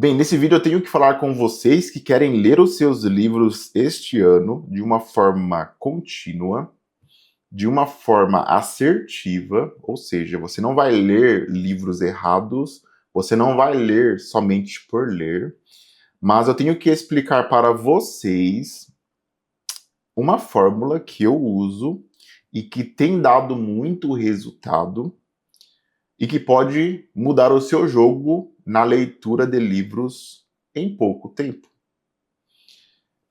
Bem, nesse vídeo eu tenho que falar com vocês que querem ler os seus livros este ano de uma forma contínua, de uma forma assertiva, ou seja, você não vai ler livros errados, você não vai ler somente por ler, mas eu tenho que explicar para vocês uma fórmula que eu uso e que tem dado muito resultado e que pode mudar o seu jogo na leitura de livros em pouco tempo.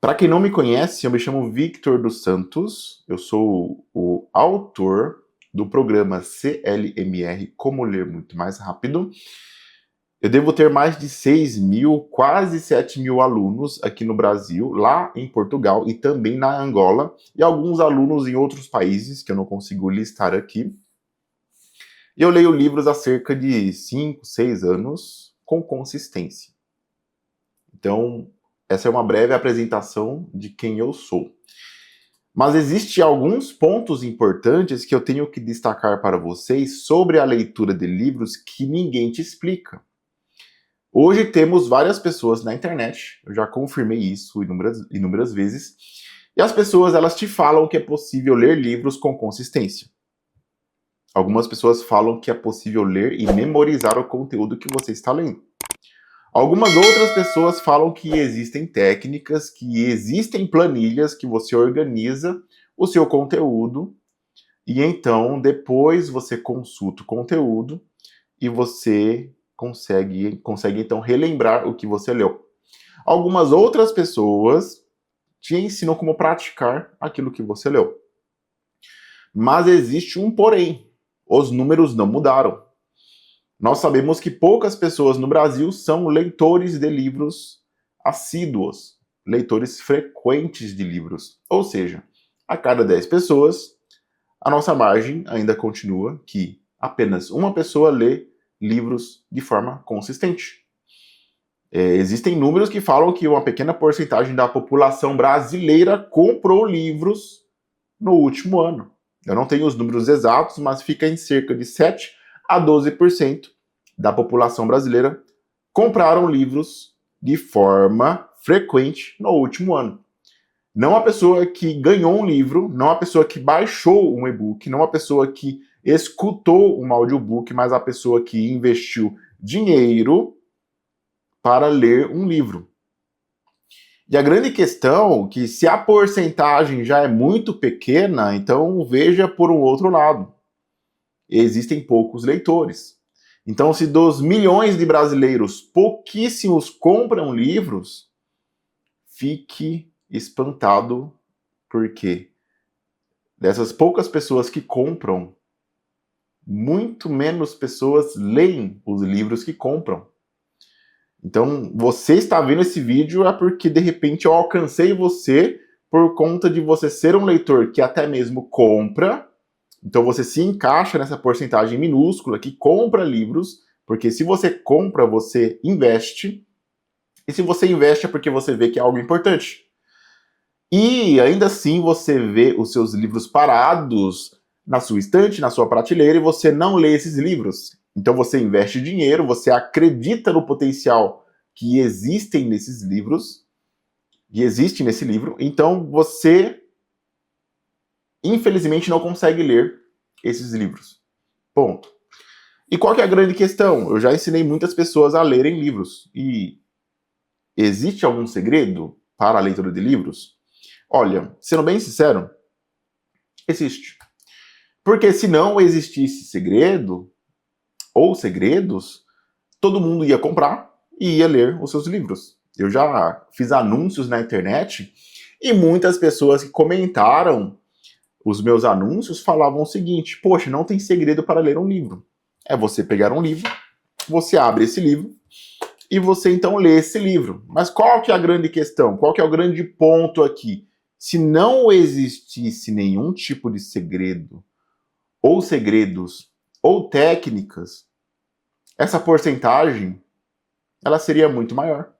Para quem não me conhece, eu me chamo Victor dos Santos, eu sou o autor do programa CLMR Como Ler Muito Mais Rápido. Eu devo ter mais de 6.000, quase 7.000 alunos aqui no Brasil, lá em Portugal e também na Angola, e alguns alunos em outros países que eu não consigo listar aqui. Eu leio livros há cerca de 5, 6 anos com consistência. Então, essa é uma breve apresentação de quem eu sou. Mas existem alguns pontos importantes que eu tenho que destacar para vocês sobre a leitura de livros que ninguém te explica. Hoje temos várias pessoas na internet, eu já confirmei isso inúmeras vezes, e as pessoas elas te falam que é possível ler livros com consistência. Algumas pessoas falam que é possível ler e memorizar o conteúdo que você está lendo. Algumas outras pessoas falam que existem técnicas, que existem planilhas que você organiza o seu conteúdo e então depois você consulta o conteúdo e você consegue então relembrar o que você leu. Algumas outras pessoas te ensinam como praticar aquilo que você leu. Mas existe um porém. Os números não mudaram. Nós sabemos que poucas pessoas no Brasil são leitores de livros assíduos, leitores frequentes de livros. Ou seja, a cada 10 pessoas, a nossa margem ainda continua que apenas uma pessoa lê livros de forma consistente. Existem números que falam que uma pequena porcentagem da população brasileira comprou livros no último ano. Eu não tenho os números exatos, mas fica em cerca de 7 a 12% da população brasileira compraram livros de forma frequente no último ano. Não a pessoa que ganhou um livro, não a pessoa que baixou um e-book, não a pessoa que escutou um audiobook, mas a pessoa que investiu dinheiro para ler um livro. E a grande questão é que se a porcentagem já é muito pequena, então veja por um outro lado. Existem poucos leitores. Então, se dos milhões de brasileiros, pouquíssimos compram livros, fique espantado, porque dessas poucas pessoas que compram, muito menos pessoas leem os livros que compram. Então, você está vendo esse vídeo é porque, de repente, eu alcancei você por conta de você ser um leitor que até mesmo compra. Então, você se encaixa nessa porcentagem minúscula que compra livros, porque se você compra, você investe. E se você investe é porque você vê que é algo importante. E, ainda assim, você vê os seus livros parados na sua estante, na sua prateleira, e você não lê esses livros. Então você investe dinheiro, você acredita no potencial que existem nesses livros, que existe nesse livro, então você, infelizmente, não consegue ler esses livros. Ponto. E qual que é a grande questão? Eu já ensinei muitas pessoas a lerem livros. E existe algum segredo para a leitura de livros? Olha, sendo bem sincero, existe. Porque se não existisse segredo, ou segredos, todo mundo ia comprar e ia ler os seus livros. Eu já fiz anúncios na internet e muitas pessoas que comentaram os meus anúncios falavam o seguinte: poxa, não tem segredo para ler um livro. É você pegar um livro, você abre esse livro e você então lê esse livro. Mas qual que é a grande questão? Qual que é o grande ponto aqui? Se não existisse nenhum tipo de segredo, ou segredos, ou técnicas, essa porcentagem ela seria muito maior.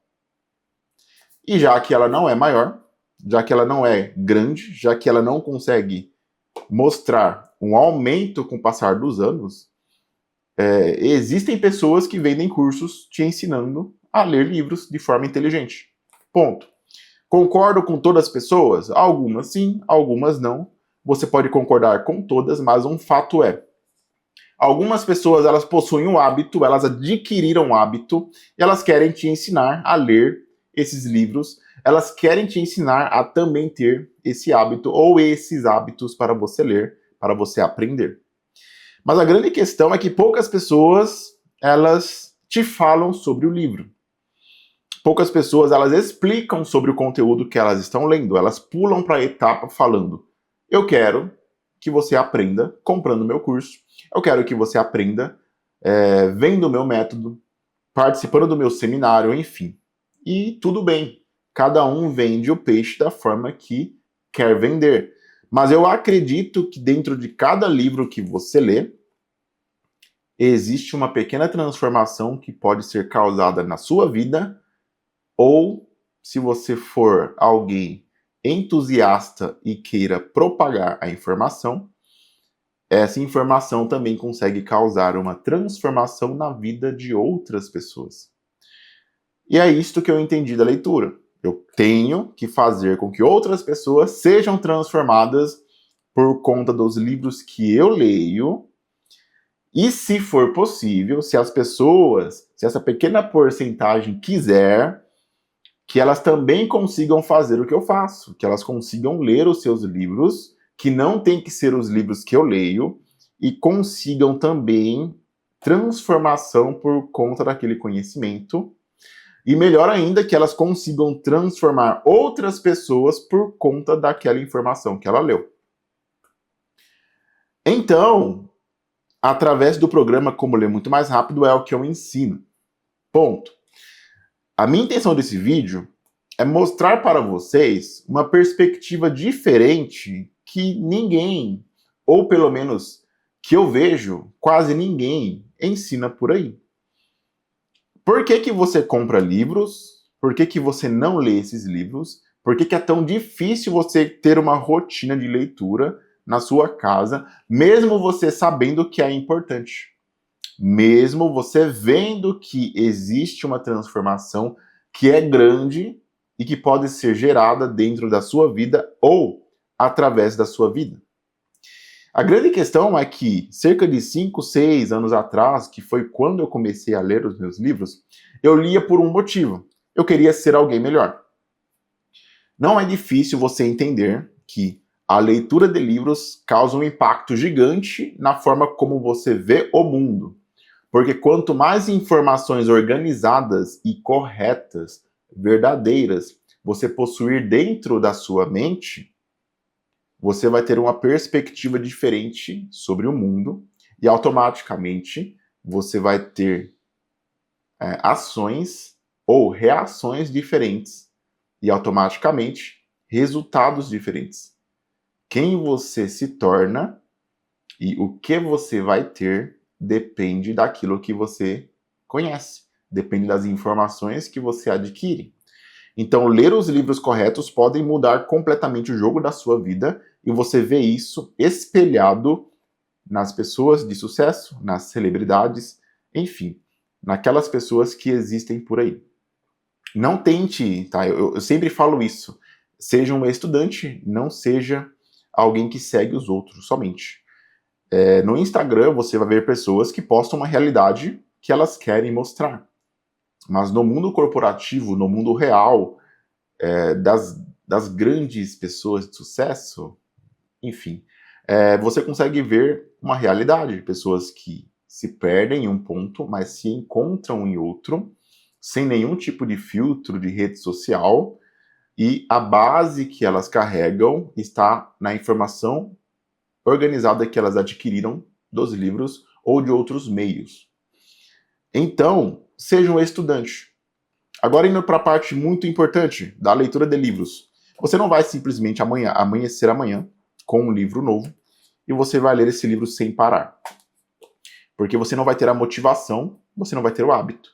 E já que ela não é maior, já que ela não é grande, já que ela não consegue mostrar um aumento com o passar dos anos, existem pessoas que vendem cursos te ensinando a ler livros de forma inteligente. Ponto. Concordo com todas as pessoas? Algumas sim, algumas não. Você pode concordar com todas, mas um fato é: algumas pessoas, elas possuem um hábito, elas adquiriram um hábito, e elas querem te ensinar a ler esses livros, elas querem te ensinar a também ter esse hábito ou esses hábitos para você ler, para você aprender. Mas a grande questão é que poucas pessoas, elas te falam sobre o livro. Poucas pessoas, elas explicam sobre o conteúdo que elas estão lendo, elas pulam para a etapa falando: eu quero que você aprenda comprando meu curso, eu quero que você aprenda vendo o meu método, participando do meu seminário, enfim. E tudo bem, cada um vende o peixe da forma que quer vender. Mas eu acredito que dentro de cada livro que você lê, existe uma pequena transformação que pode ser causada na sua vida, ou se você for alguém entusiasta e queira propagar a informação, essa informação também consegue causar uma transformação na vida de outras pessoas. E é isto que eu entendi da leitura. Eu tenho que fazer com que outras pessoas sejam transformadas por conta dos livros que eu leio. E se for possível, se as pessoas, se essa pequena porcentagem quiser, que elas também consigam fazer o que eu faço, que elas consigam ler os seus livros, que não tem que ser os livros que eu leio, e consigam também transformação por conta daquele conhecimento. E melhor ainda, que elas consigam transformar outras pessoas por conta daquela informação que ela leu. Então, através do programa Como Ler Muito Mais Rápido, é o que eu ensino. Ponto. A minha intenção desse vídeo é mostrar para vocês uma perspectiva diferente que ninguém, ou pelo menos que eu vejo, quase ninguém ensina por aí. Por que que você compra livros? Por que que você não lê esses livros? Por que que é tão difícil você ter uma rotina de leitura na sua casa, mesmo você sabendo que é importante? Mesmo você vendo que existe uma transformação que é grande e que pode ser gerada dentro da sua vida ou através da sua vida. A grande questão é que, cerca de 5, 6 anos atrás, que foi quando eu comecei a ler os meus livros, eu lia por um motivo. Eu queria ser alguém melhor. Não é difícil você entender que a leitura de livros causa um impacto gigante na forma como você vê o mundo. Porque quanto mais informações organizadas e corretas, verdadeiras, você possuir dentro da sua mente, você vai ter uma perspectiva diferente sobre o mundo e automaticamente você vai ter ações ou reações diferentes e automaticamente resultados diferentes. Quem você se torna e o que você vai ter depende daquilo que você conhece, depende das informações que você adquire. Então, ler os livros corretos podem mudar completamente o jogo da sua vida e você vê isso espelhado nas pessoas de sucesso, nas celebridades, enfim, naquelas pessoas que existem por aí. Não tente, tá? Eu sempre falo isso. Seja um estudante, não seja alguém que segue os outros somente. No Instagram você vai ver pessoas que postam uma realidade que elas querem mostrar. Mas no mundo corporativo, no mundo real, das grandes pessoas de sucesso, enfim, você consegue ver uma realidade. Pessoas que se perdem em um ponto, mas se encontram em outro, sem nenhum tipo de filtro de rede social, e a base que elas carregam está na informação organizada que elas adquiriram dos livros ou de outros meios. Então, seja um estudante. Agora indo para a parte muito importante da leitura de livros. Você não vai simplesmente amanhecer amanhã com um livro novo e você vai ler esse livro sem parar. Porque você não vai ter a motivação, você não vai ter o hábito.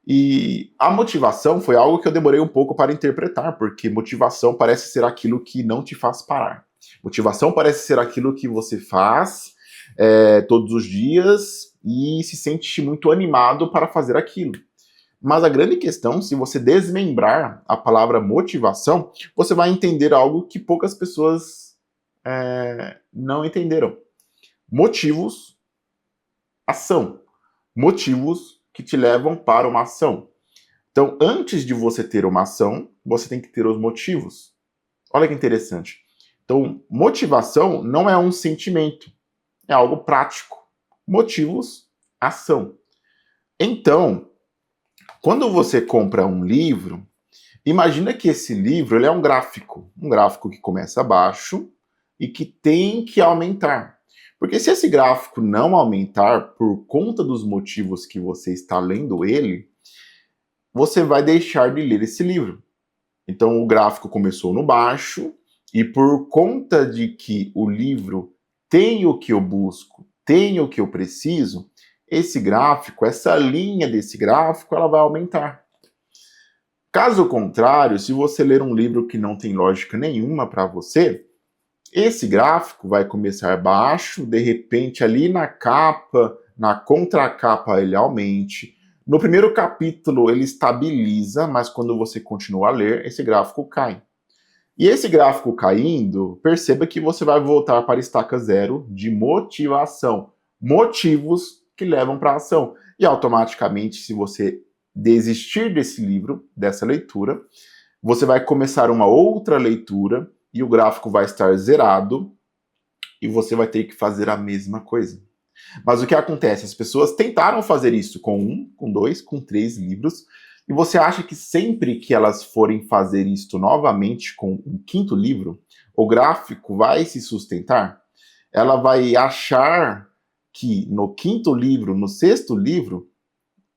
E a motivação foi algo que eu demorei um pouco para interpretar, porque motivação parece ser aquilo que não te faz parar. Motivação parece ser aquilo que você faz todos os dias e se sente muito animado para fazer aquilo. Mas a grande questão, se você desmembrar a palavra motivação, você vai entender algo que poucas pessoas não entenderam. Motivos, ação. Motivos que te levam para uma ação. Então, antes de você ter uma ação, você tem que ter os motivos. Olha que interessante. Então, motivação não é um sentimento, é algo prático. Motivos, ação. Então, quando você compra um livro, imagina que esse livro ele é um gráfico que começa abaixo e que tem que aumentar. Porque se esse gráfico não aumentar por conta dos motivos que você está lendo ele, você vai deixar de ler esse livro. Então o gráfico começou no baixo e por conta de que o livro tem o que eu busco, tem o que eu preciso, esse gráfico, essa linha desse gráfico, ela vai aumentar. Caso contrário, se você ler um livro que não tem lógica nenhuma para você, esse gráfico vai começar baixo, de repente ali na capa, na contracapa ele aumente. No primeiro capítulo ele estabiliza, mas quando você continua a ler, esse gráfico cai. E esse gráfico caindo, perceba que você vai voltar para a estaca zero de motivação. Motivos que levam para a ação. E automaticamente, se você desistir desse livro, dessa leitura, você vai começar uma outra leitura e o gráfico vai estar zerado e você vai ter que fazer a mesma coisa. Mas o que acontece? As pessoas tentaram fazer isso com 1, com 2, com 3 livros, e você acha que sempre que elas forem fazer isto novamente com um 5º livro, o gráfico vai se sustentar? Ela vai achar que no 5º livro, no 6º livro,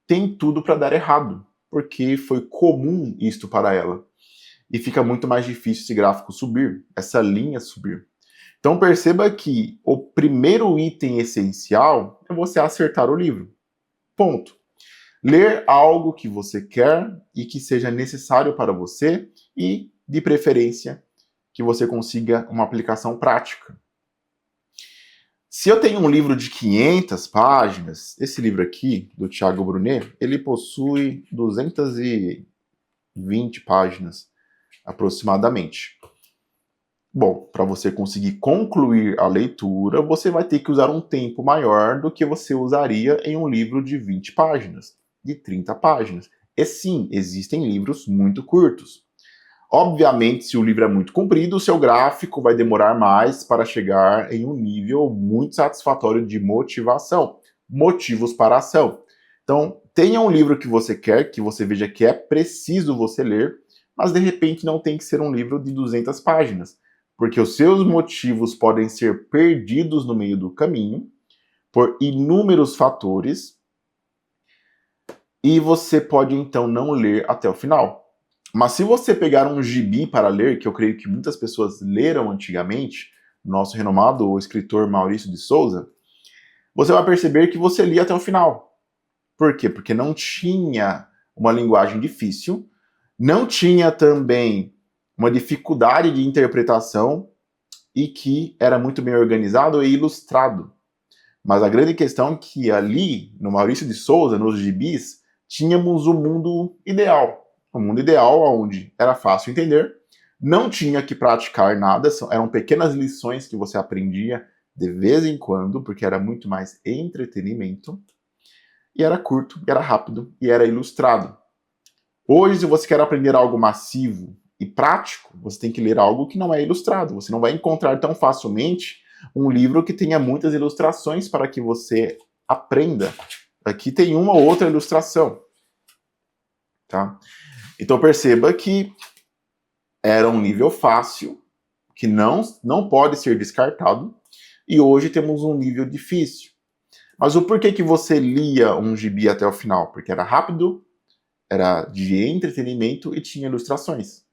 tem tudo para dar errado, porque foi comum isto para ela. E fica muito mais difícil esse gráfico subir, essa linha subir. Então perceba que o primeiro item essencial é você acertar o livro. Ponto. Ler algo que você quer e que seja necessário para você e, de preferência, que você consiga uma aplicação prática. Se eu tenho um livro de 500 páginas, esse livro aqui, do Thiago Brunet, ele possui 220 páginas, aproximadamente. Bom, para você conseguir concluir a leitura, você vai ter que usar um tempo maior do que você usaria em um livro de 20 páginas, de 30 páginas. E sim, existem livros muito curtos. Obviamente, se o livro é muito comprido, o seu gráfico vai demorar mais para chegar em um nível muito satisfatório de motivação. Motivos para a ação. Então, tenha um livro que você quer, que você veja que é preciso você ler, mas de repente não tem que ser um livro de 200 páginas, porque os seus motivos podem ser perdidos no meio do caminho por inúmeros fatores e você pode então não ler até o final. Mas se você pegar um gibi para ler, que eu creio que muitas pessoas leram antigamente, nosso renomado escritor Maurício de Souza, você vai perceber que você lia até o final. Por quê? Porque não tinha uma linguagem difícil, não tinha também uma dificuldade de interpretação e que era muito bem organizado e ilustrado. Mas a grande questão é que ali, no Maurício de Souza, nos gibis, tínhamos o mundo ideal. O mundo ideal onde era fácil entender, não tinha que praticar nada, eram pequenas lições que você aprendia de vez em quando, porque era muito mais entretenimento, e era curto, e era rápido, e era ilustrado. Hoje, se você quer aprender algo massivo e prático, você tem que ler algo que não é ilustrado. Você não vai encontrar tão facilmente um livro que tenha muitas ilustrações para que você aprenda. Aqui tem uma ou outra ilustração. Tá? Então perceba que era um nível fácil, que não pode ser descartado, e hoje temos um nível difícil. Mas o porquê que você lia um gibi até o final? Porque era rápido, era de entretenimento e tinha ilustrações.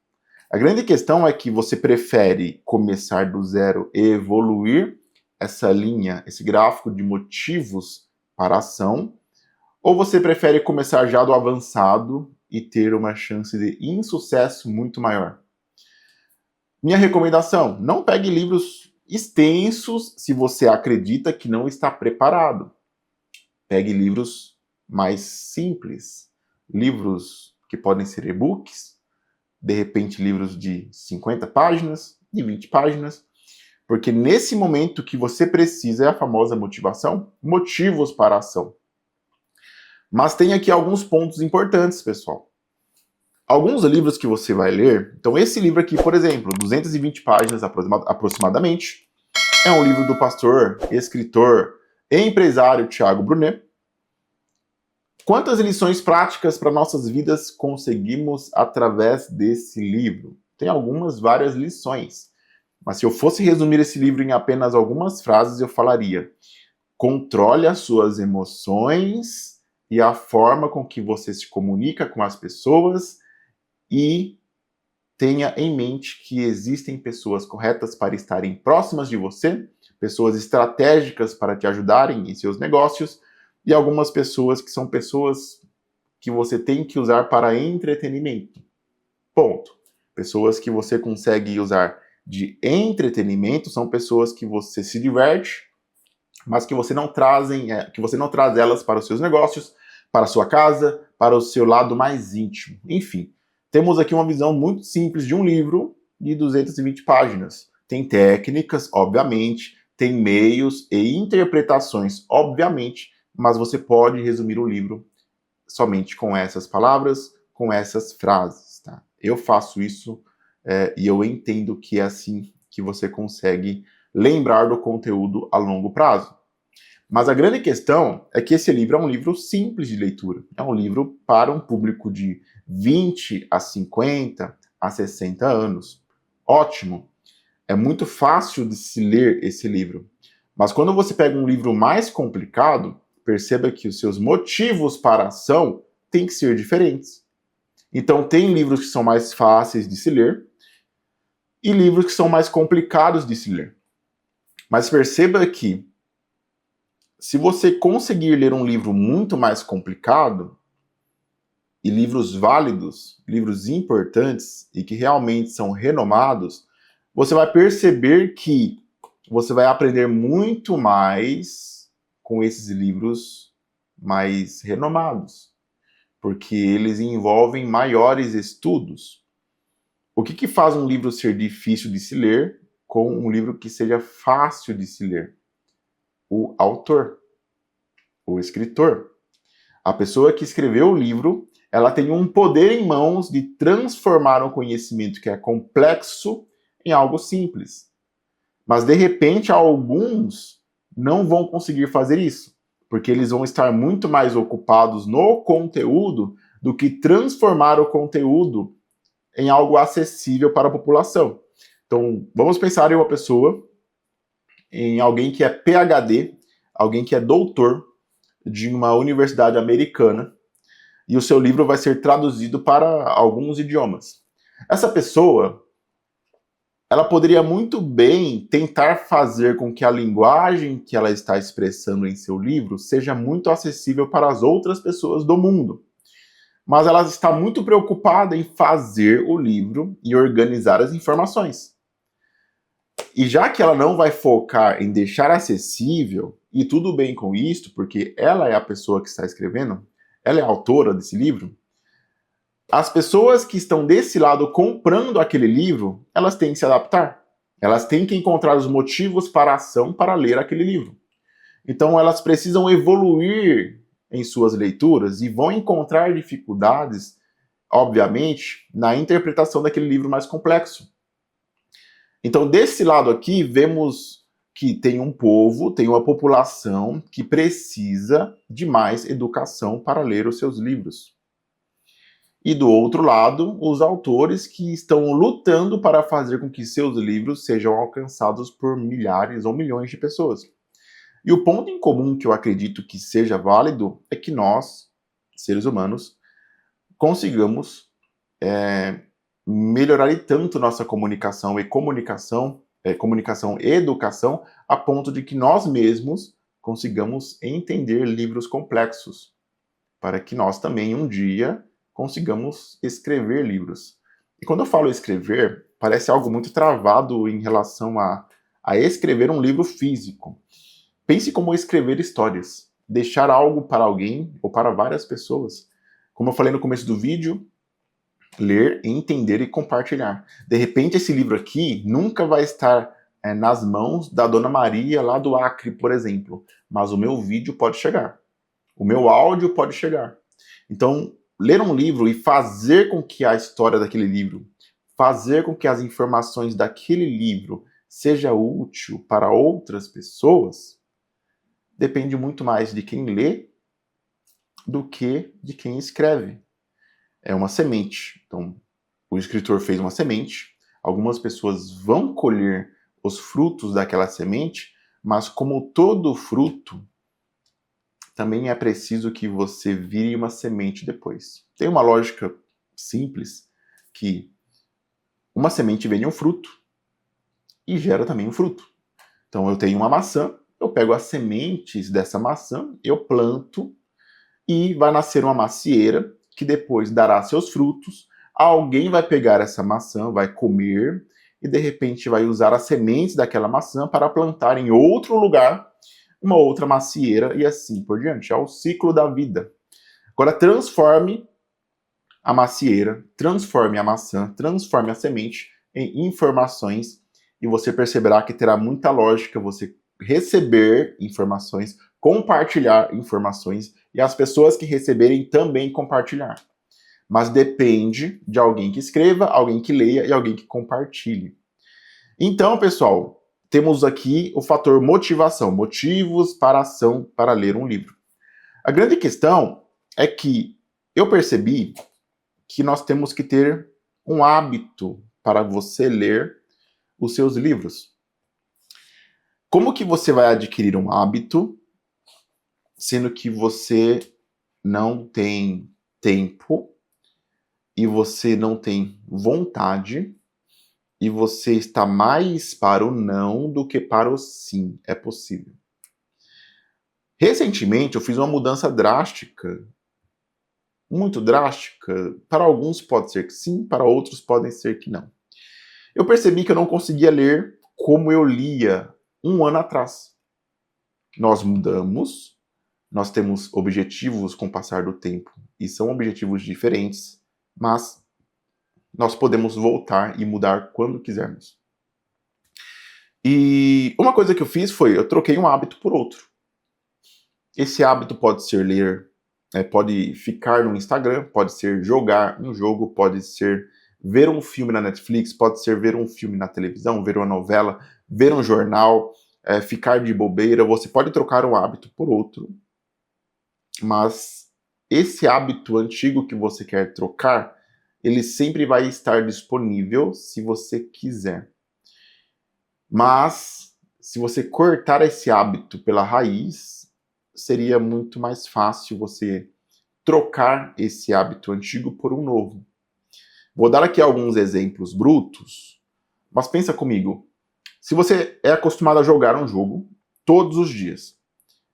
A grande questão é que você prefere começar do zero e evoluir essa linha, esse gráfico de motivos para a ação, ou você prefere começar já do avançado e ter uma chance de insucesso muito maior? Minha recomendação: não pegue livros extensos se você acredita que não está preparado. Pegue livros mais simples, livros que podem ser e-books, de repente livros de 50 páginas, de 20 páginas, porque nesse momento que você precisa é a famosa motivação, motivos para a ação. Mas tem aqui alguns pontos importantes, pessoal. Alguns livros que você vai ler, então esse livro aqui, por exemplo, 220 páginas aproximadamente, é um livro do pastor, escritor e empresário Tiago Brunet. Quantas lições práticas para nossas vidas conseguimos através desse livro? Tem várias lições. Mas se eu fosse resumir esse livro em apenas algumas frases, eu falaria: controle as suas emoções e a forma com que você se comunica com as pessoas e tenha em mente que existem pessoas corretas para estarem próximas de você, pessoas estratégicas para te ajudarem em seus negócios e algumas pessoas que são pessoas que você tem que usar para entretenimento. Ponto. Pessoas que você consegue usar de entretenimento são pessoas que você se diverte, mas que você não traz elas para os seus negócios, para a sua casa, para o seu lado mais íntimo. Enfim, temos aqui uma visão muito simples de um livro de 220 páginas. Tem técnicas, obviamente, tem meios e interpretações, obviamente, mas você pode resumir o livro somente com essas palavras, com essas frases. Tá? Eu faço isso e eu entendo que é assim que você consegue lembrar do conteúdo a longo prazo. Mas a grande questão é que esse livro é um livro simples de leitura. É um livro para um público de 20 a 50 a 60 anos. Ótimo! É muito fácil de se ler esse livro. Mas quando você pega um livro mais complicado, perceba que os seus motivos para a ação têm que ser diferentes. Então, tem livros que são mais fáceis de se ler e livros que são mais complicados de se ler. Mas perceba que, se você conseguir ler um livro muito mais complicado, e livros válidos, livros importantes e que realmente são renomados, você vai perceber que você vai aprender muito mais com esses livros mais renomados, porque eles envolvem maiores estudos. O que faz um livro ser difícil de se ler com um livro que seja fácil de se ler? O autor, o escritor. A pessoa que escreveu o livro, ela tem um poder em mãos de transformar um conhecimento que é complexo em algo simples. Mas, de repente, alguns não vão conseguir fazer isso, porque eles vão estar muito mais ocupados no conteúdo do que transformar o conteúdo em algo acessível para a população. Então, vamos pensar em uma pessoa, em alguém que é PhD, alguém que é doutor de uma universidade americana, e o seu livro vai ser traduzido para alguns idiomas. Essa pessoa, ela poderia muito bem tentar fazer com que a linguagem que ela está expressando em seu livro seja muito acessível para as outras pessoas do mundo. Mas ela está muito preocupada em fazer o livro e organizar as informações. E já que ela não vai focar em deixar acessível, e tudo bem com isso, porque ela é a pessoa que está escrevendo, ela é a autora desse livro, as pessoas que estão desse lado comprando aquele livro, elas têm que se adaptar. Elas têm que encontrar os motivos para a ação para ler aquele livro. Então elas precisam evoluir em suas leituras e vão encontrar dificuldades, obviamente, na interpretação daquele livro mais complexo. Então, desse lado aqui, vemos que tem um povo, tem uma população que precisa de mais educação para ler os seus livros. E do outro lado, os autores que estão lutando para fazer com que seus livros sejam alcançados por milhares ou milhões de pessoas. E o ponto em comum que eu acredito que seja válido é que nós, seres humanos, consigamos melhorar e tanto nossa comunicação e educação, a ponto de que nós mesmos consigamos entender livros complexos, para que nós também um dia consigamos escrever livros. E quando eu falo escrever, parece algo muito travado em relação a escrever um livro físico. Pense como escrever histórias, deixar algo para alguém ou para várias pessoas. Como eu falei no começo do vídeo, ler, entender e compartilhar. De repente, esse livro aqui nunca vai estar nas mãos da Dona Maria lá do Acre, por exemplo, mas o meu vídeo pode chegar. O meu áudio pode chegar. Então, ler um livro e fazer com que a história daquele livro, fazer com que as informações daquele livro seja útil para outras pessoas, depende muito mais de quem lê do que de quem escreve. É uma semente. Então, o escritor fez uma semente, algumas pessoas vão colher os frutos daquela semente, mas como todo fruto, também é preciso que você vire uma semente depois. Tem uma lógica simples que uma semente vem de um fruto e gera também um fruto. Então eu tenho uma maçã, eu pego as sementes dessa maçã, eu planto e vai nascer uma macieira que depois dará seus frutos. Alguém vai pegar essa maçã, vai comer e de repente vai usar as sementes daquela maçã para plantar em outro lugar uma outra macieira e assim por diante. É o ciclo da vida. Agora transforme a macieira, transforme a maçã, transforme a semente em informações e você perceberá que terá muita lógica você receber informações, compartilhar informações e as pessoas que receberem também compartilhar. Mas depende de alguém que escreva, alguém que leia e alguém que compartilhe. Então, pessoal, temos aqui o fator motivação, motivos para a ação para ler um livro. A grande questão é que eu percebi que nós temos que ter um hábito para você ler os seus livros. Como que você vai adquirir um hábito, sendo que você não tem tempo e você não tem vontade e você está mais para o não do que para o sim? É possível. Recentemente eu fiz uma mudança drástica, muito drástica. Para alguns pode ser que sim, para outros podem ser que não. Eu percebi que eu não conseguia ler como eu lia um ano atrás. Nós mudamos, nós temos objetivos com o passar do tempo e são objetivos diferentes, mas nós podemos voltar e mudar quando quisermos. E uma coisa que eu fiz foi, eu troquei um hábito por outro. Esse hábito pode ser ler, pode ficar no Instagram, pode ser jogar um jogo, pode ser ver um filme na Netflix, pode ser ver um filme na televisão, ver uma novela, ver um jornal, ficar de bobeira. Você pode trocar um hábito por outro, mas esse hábito antigo que você quer trocar, ele sempre vai estar disponível se você quiser. Mas se você cortar esse hábito pela raiz, seria muito mais fácil você trocar esse hábito antigo por um novo. Vou dar aqui alguns exemplos brutos, mas pensa comigo. Se você é acostumado a jogar um jogo todos os dias,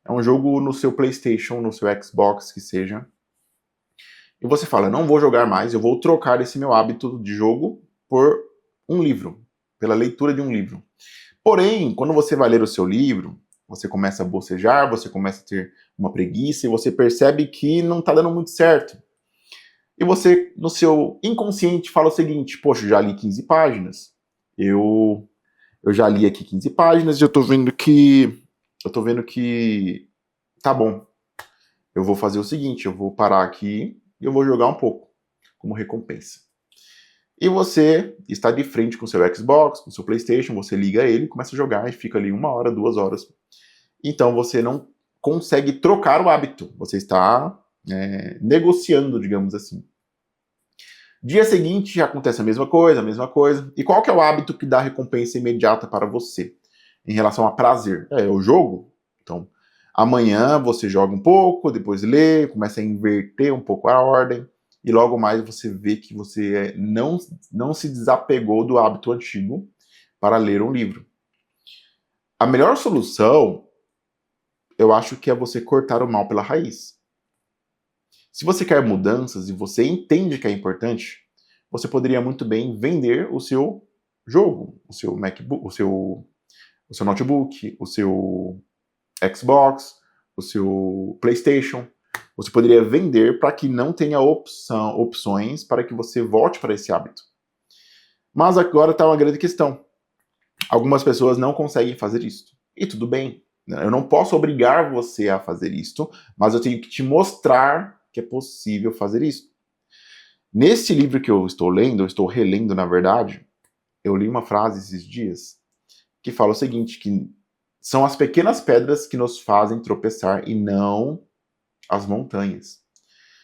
é um jogo no seu PlayStation, no seu Xbox, que seja, e você fala, não vou jogar mais, eu vou trocar esse meu hábito de jogo por um livro, pela leitura de um livro. Porém, quando você vai ler o seu livro, você começa a bocejar, você começa a ter uma preguiça e você percebe que não está dando muito certo. E você, no seu inconsciente, fala o seguinte, poxa, eu já li 15 páginas, eu já li aqui 15 páginas e eu tô vendo que tá bom. Eu vou fazer o seguinte, eu vou parar aqui e eu vou jogar um pouco, como recompensa. E você está de frente com o seu Xbox, com o seu PlayStation, você liga ele, começa a jogar e fica ali 1 hora, 2 horas. Então você não consegue trocar o hábito, você está negociando, digamos assim. Dia seguinte acontece a mesma coisa. E qual que é o hábito que dá recompensa imediata para você? Em relação a prazer? É o jogo. Então, amanhã você joga um pouco, depois lê, começa a inverter um pouco a ordem, e logo mais você vê que você não se desapegou do hábito antigo para ler um livro. A melhor solução, eu acho que é você cortar o mal pela raiz. Se você quer mudanças e você entende que é importante, você poderia muito bem vender o seu jogo, o seu MacBook, o seu notebook, o seu Xbox, o seu PlayStation. Você poderia vender para que não tenha opções para que você volte para esse hábito. Mas agora está uma grande questão. Algumas pessoas não conseguem fazer isso. E tudo bem. Eu não posso obrigar você a fazer isto, mas eu tenho que te mostrar que é possível fazer isso. Nesse livro que eu estou lendo, eu estou relendo na verdade, eu li uma frase esses dias que fala o seguinte, que são as pequenas pedras que nos fazem tropeçar e não as montanhas.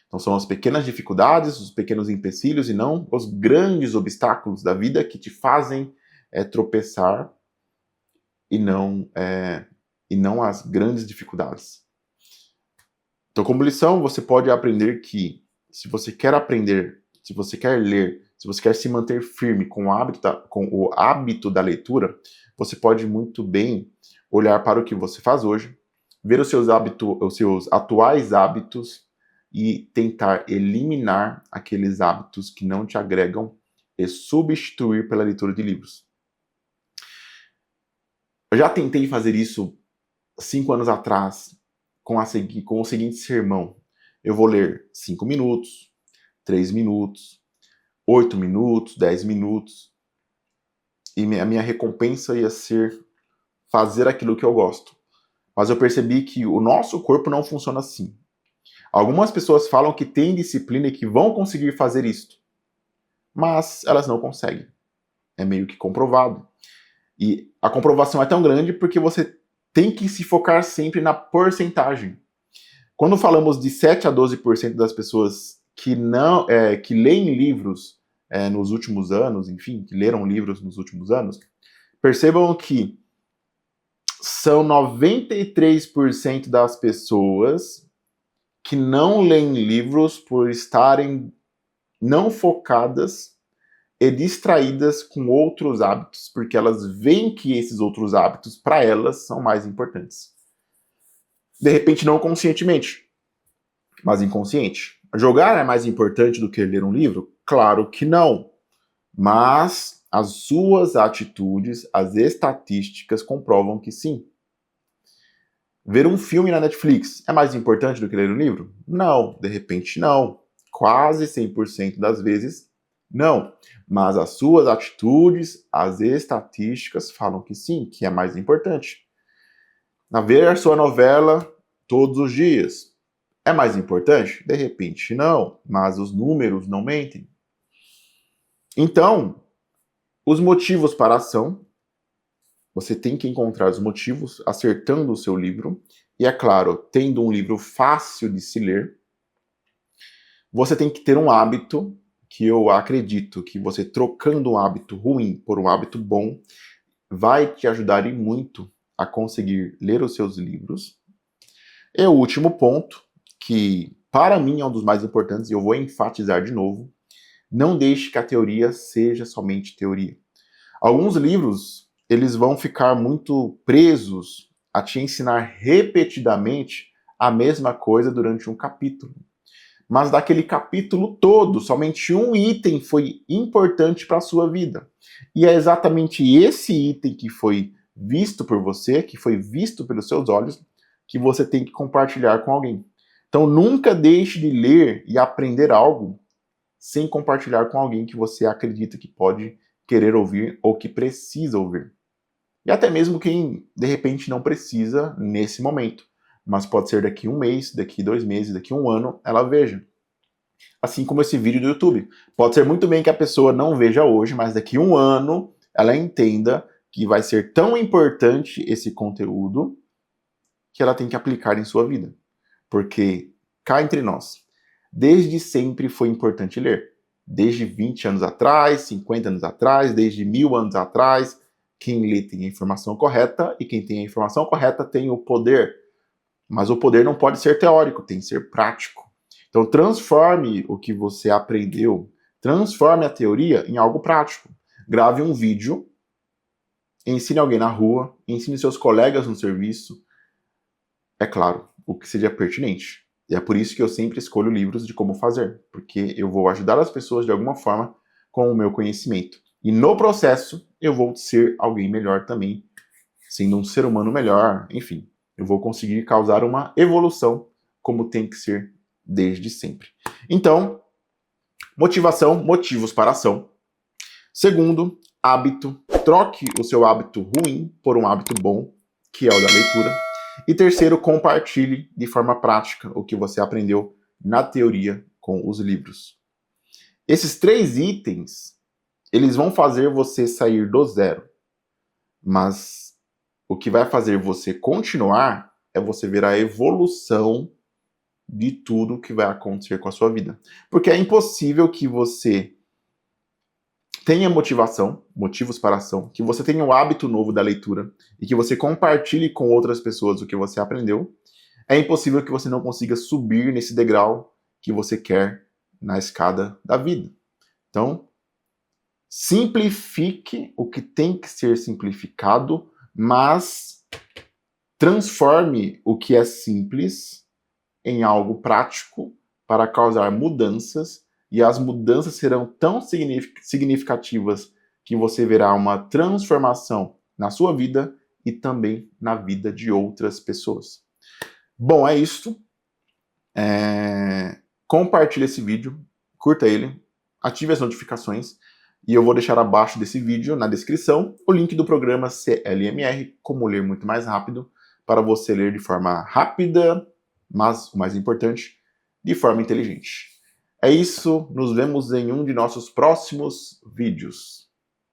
Então são as pequenas dificuldades, os pequenos empecilhos e não os grandes obstáculos da vida que te fazem tropeçar e não as grandes dificuldades. Então, como lição, você pode aprender que se você quer aprender, se você quer ler, se você quer se manter firme com o hábito da leitura, você pode muito bem olhar para o que você faz hoje, ver os seus atuais hábitos e tentar eliminar aqueles hábitos que não te agregam e substituir pela leitura de livros. Eu já tentei fazer isso 5 anos atrás com o seguinte sermão. Eu vou ler 5 minutos, 3 minutos, 8 minutos, 10 minutos. E a minha recompensa ia ser fazer aquilo que eu gosto. Mas eu percebi que o nosso corpo não funciona assim. Algumas pessoas falam que têm disciplina e que vão conseguir fazer isso. Mas elas não conseguem. É meio que comprovado. E a comprovação é tão grande porque você tem que se focar sempre na porcentagem. Quando falamos de 7 a 12% das pessoas que leem livros nos últimos anos, enfim, que leram livros nos últimos anos, percebam que são 93% das pessoas que não leem livros por estarem não focadas e distraídas com outros hábitos, porque elas veem que esses outros hábitos, para elas, são mais importantes. De repente, não conscientemente, mas inconsciente. Jogar é mais importante do que ler um livro? Claro que não. Mas as suas atitudes, as estatísticas comprovam que sim. Ver um filme na Netflix é mais importante do que ler um livro? Não, de repente não. Quase 100% das vezes, não. Mas as suas atitudes, as estatísticas falam que sim, que é mais importante. Ver a sua novela todos os dias é mais importante? De repente não, mas os números não mentem. Então, os motivos para a ação, você tem que encontrar os motivos acertando o seu livro, e é claro, tendo um livro fácil de se ler, você tem que ter um hábito, que eu acredito que você trocando um hábito ruim por um hábito bom, vai te ajudar e muito a conseguir ler os seus livros. E o último ponto, que para mim é um dos mais importantes, e eu vou enfatizar de novo, não deixe que a teoria seja somente teoria. Alguns livros, eles vão ficar muito presos a te ensinar repetidamente a mesma coisa durante um capítulo. Mas daquele capítulo todo, somente um item foi importante para a sua vida. E é exatamente esse item que foi visto por você, que foi visto pelos seus olhos, que você tem que compartilhar com alguém. Então nunca deixe de ler e aprender algo sem compartilhar com alguém que você acredita que pode querer ouvir ou que precisa ouvir. E até mesmo quem, de repente, não precisa nesse momento. Mas pode ser daqui 1 mês, daqui 2 meses, daqui 1 ano, ela veja. Assim como esse vídeo do YouTube. Pode ser muito bem que a pessoa não veja hoje, mas daqui 1 ano ela entenda que vai ser tão importante esse conteúdo que ela tem que aplicar em sua vida. Porque, cá entre nós, desde sempre foi importante ler. Desde 20 anos atrás, 50 anos atrás, desde 1000 anos atrás, quem lê tem a informação correta e quem tem a informação correta tem o poder. Mas o poder não pode ser teórico, tem que ser prático. Então transforme o que você aprendeu, transforme a teoria em algo prático. Grave um vídeo, ensine alguém na rua, ensine seus colegas no serviço. É claro, o que seja pertinente. E é por isso que eu sempre escolho livros de como fazer, porque eu vou ajudar as pessoas de alguma forma com o meu conhecimento. E no processo, eu vou ser alguém melhor também, sendo um ser humano melhor, enfim. Eu vou conseguir causar uma evolução como tem que ser desde sempre. Então, motivação, motivos para ação. Segundo, hábito. Troque o seu hábito ruim por um hábito bom, que é o da leitura. E terceiro, compartilhe de forma prática o que você aprendeu na teoria com os livros. Esses 3 itens, eles vão fazer você sair do zero. Mas o que vai fazer você continuar é você ver a evolução de tudo que vai acontecer com a sua vida. Porque é impossível que você tenha motivação, motivos para ação, que você tenha o hábito novo da leitura e que você compartilhe com outras pessoas o que você aprendeu. É impossível que você não consiga subir nesse degrau que você quer na escada da vida. Então, simplifique o que tem que ser simplificado, mas transforme o que é simples em algo prático para causar mudanças, e as mudanças serão tão significativas que você verá uma transformação na sua vida e também na vida de outras pessoas. Bom, é isso. Compartilhe esse vídeo, curta ele, ative as notificações, e eu vou deixar abaixo desse vídeo, na descrição, o link do programa CLMR, Como Ler Muito Mais Rápido, para você ler de forma rápida, mas, o mais importante, de forma inteligente. É isso, nos vemos em um de nossos próximos vídeos.